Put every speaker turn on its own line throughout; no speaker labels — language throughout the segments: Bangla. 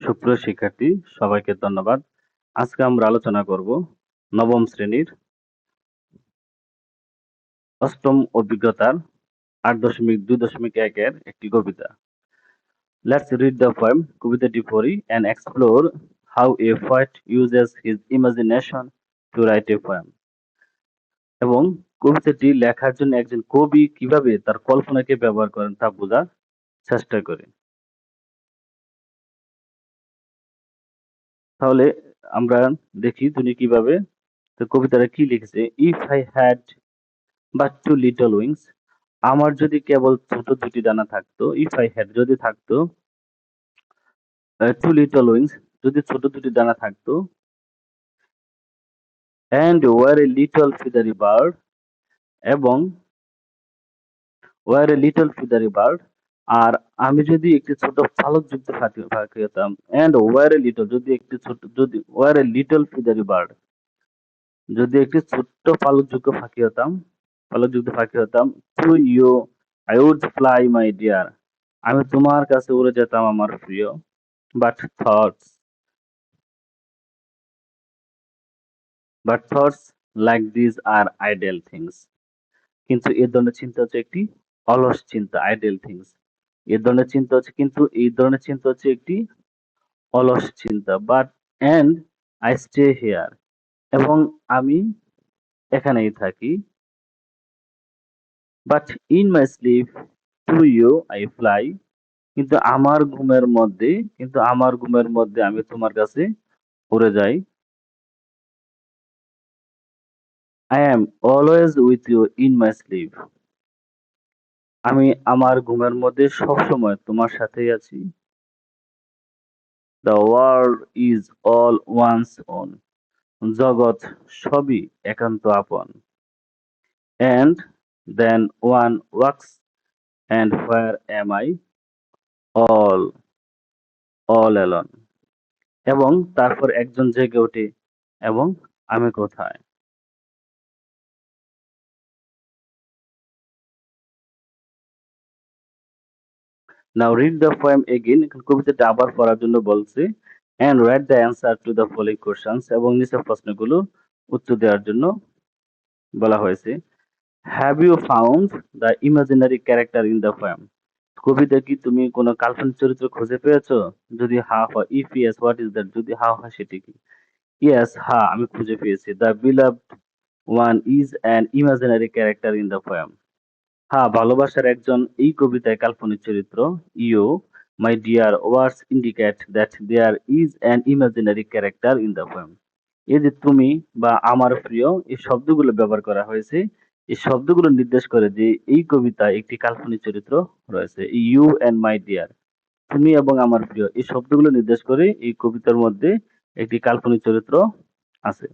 সুপ্রিয় শিক্ষার্থী, সবাইকে ধন্যবাদ। আজকে আমরা আলোচনা করব নবম শ্রেণীর অষ্টম অভিজ্ঞতার 8.2.1 এর একটি কবিতা। Let's read the poem কবিতাটি পড়ি and explore how a poet uses his imagination to write a poem। এবং কবিতাটি লেখার জন্য একজন কবি কিভাবে তার কল্পনাকে ব্যবহার করেন তা বোঝার চেষ্টা করি। তাহলে আমরা দেখি তিনি কিভাবে কবিতাটা কি লিখেছে। If I had but two little wings, আমার যদি কেবল ছোট দুটি ডানা থাকতো, if I had যদি থাকতো, two little wings যদি ছোট দুটি ডানা থাকতো, and were a little feathery bird এবং were a little feathery bird আর আমি যদি একটি ছোট পালকযুক্ত পাখি হতাম, and were a little যদি একটি ছোট যদি were a little feathery bird যদি একটি ছোট্ট পালকযুক্ত পাখি হতাম, to you I would fly my dear, আমি তোমার কাছে উড়ে যেতাম আমার প্রিয়। But thoughts but thoughts like these are idle things, কিন্তু এই ধরনের চিন্তা হচ্ছে একটি অলস চিন্তা, idle things। এই ধরনের চিন্তা হচ্ছে একটি অলস চিন্তা। But and I stay here, এবং আমি এখানেই থাকি। But in my sleep to you I fly, কিন্তু আমার ঘুমের মধ্যে আমি তোমার কাছে উড়ে যাই। I am always with you in my sleep, আমি আমার ঘুমের মধ্যে সবসময় তোমার সাথেই আছি। The world is all one's own, জগৎ সবই একান্ত আপন। And then one walks, and where am I? all all alone, এবং তারপর একজন জেগে ওঠে, এবং আমি কোথায়? Now read the poem again, এখন কবিতাটা আবার পড়ার জন্য বলছে, and write the answer to the following questions, এবং নিচের প্রশ্নগুলো উত্তর দেওয়ার জন্য বলা হয়েছে। Have you found the imaginary character in the poem? কবিতা কি তুমি কোনো কাল্পনিক চরিত্র খুঁজে পেয়েছো? যদি হ্যাঁ হয়, if yes, what is that? যদি হ্যাঁ হয় সেটি কি? Yes, হ্যাঁ আমি খুঁজে পেয়েছি। The beloved one is an imaginary character in the poem. হ্যাঁ, ভালোবাসার একজন এই কবিতায় কাল্পনিক চরিত্র। You, my dear, words indicate that there is an imaginary character in the poem. এই যে তুমি বা আমার প্রিয় এই শব্দগুলো ব্যবহার করা হয়েছে, এই শব্দগুলো নির্দেশ করে যে এই কবিতায় একটি কাল্পনিক চরিত্র রয়েছে। ইউ অ্যান্ড মাই ডিয়ার, তুমি এবং আমার প্রিয়, এই শব্দগুলো নির্দেশ করে এই কবিতার মধ্যে একটি কাল্পনিক চরিত্র আছে।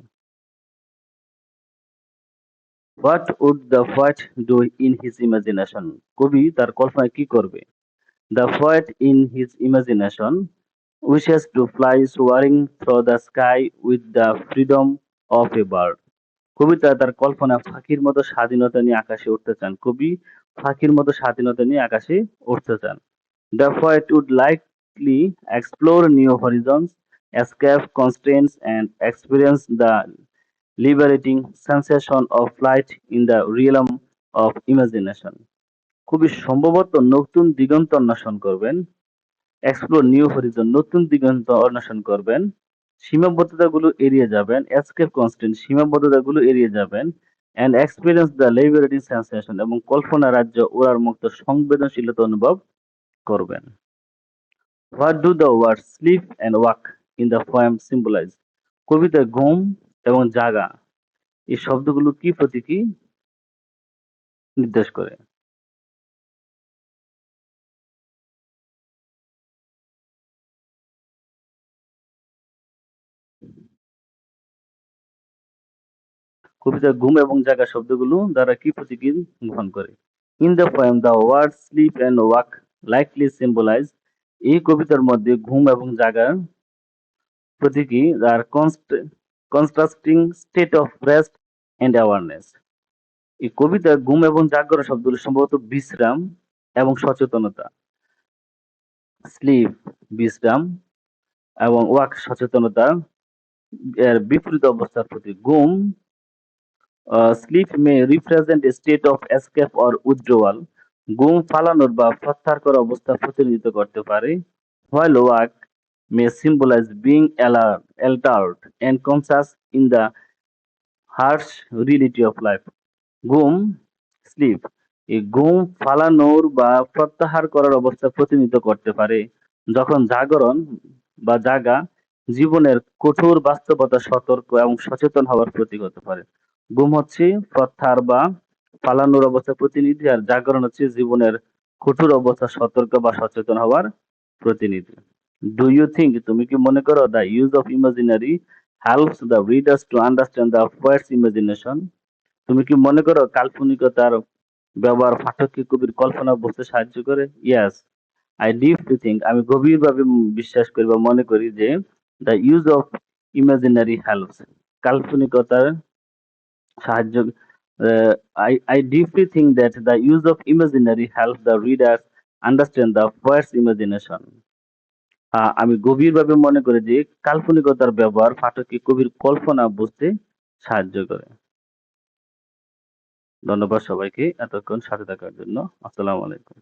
What would the poet do in his imagination? কবি তার কল্পনায় কি করবে? The poet in his imagination wishes to fly soaring through the sky with the freedom of a bird. কবিতা তার কল্পনা পাখির মতো স্বাধীনতা নিয়ে আকাশে উঠতে চান। কবি পাখির মতো স্বাধীনতা নিয়ে আকাশে উঠতে চান। The poet would likely explore new horizons, escape constraints, and experience the liberating sensation of flight in the realm of imagination. কবি সম্ভবত নতুন দিগন্ত অন্বেষণ করবেন। এক্সপ্লোর নিউ হরিজন, নতুন দিগন্ত অন্বেষণ করবেন। সীমাবদ্ধতাগুলো এড়িয়ে যাবেন। এসকেপ কনস্ট্রেন্ট, সীমাবদ্ধতাগুলো এড়িয়ে যাবেন। And experience the liberating sensation, এবং কল্পনা রাজ্য ওড়ার মুক্ত সংবেদনশীলতা অনুভব করবেন। What do the word sleep and walk in the poem symbolize? কবিতায় ঘুম এবং জাগা এই শব্দগুলো কি প্রতীকী নির্দেশ করে? কবিতায় ঘুম এবং জাগা শব্দগুলো দ্বারা কি প্রতীকী বহন করে? In the poem the word sleep and walk likely symbolize, এই কবিতার মধ্যে ঘুম এবং জাগার প্রতীকী আর contrasting state of rest and awareness. এই কবিতায় ঘুম এবং জাগরণ শব্দগুলো সম্ভবত বিশ্রাম এবং সচেতনতা। স্লিপ বিশ্রাম, এবং ওয়াক সচেতনতা এর বিপরীত অবস্থার প্রতি। ঘুম sleep may represent a state of escape or withdrawal. ঘুম পালানোর বা প্রত্যাহার করা অবস্থা প্রতিনিধিত্ব করতে পারে। While walk may symbolize being alert, altered and conscious in the harsh reality of life. ঘুম স্লিপ এই ঘুম ফালানোর বা প্রত্যাহার করার অবস্থা প্রতিনিধিত্ব করতে পারে, যখন জাগরণ বা জাগা জীবনের কঠোর বাস্তবতা সতর্ক এবং সচেতন হওয়ার প্রতীক হতে পারে। ঘুম হচ্ছে প্রত্যাহার বা ফালানোর অবস্থা প্রতিনিধি, আর জাগরণ হচ্ছে জীবনের কঠোর অবস্থা সতর্ক বা সচেতন হওয়ার প্রতিনিধি। ডু ইউ থিঙ্ক, তুমি কি মনে করো the use of imaginary helps the readers to understand the poet's imagination? তুমি কি মনে করো কাল্পনিকতার ব্যবহার পাঠককে কবির কল্পনা বুঝতে সাহায্য করে? ইয়েস, আই ডিপলি থিঙ্ক, আমি গভীরভাবে বিশ্বাস করি বা মনে করি যে the use of imaginary helps, কাল্পনিকতার সাহায্য I deeply think that the use of imaginary helps the readers understand the poet's imagination. আমি গভীরভাবে মনে করি যে কাল্পনিকতার ব্যবহার পাঠককে কবির কল্পনা বুঝতে সাহায্য করে। ধন্যবাদ সবাইকে এতক্ষণ সাথে থাকার জন্য। আসসালামু আলাইকুম।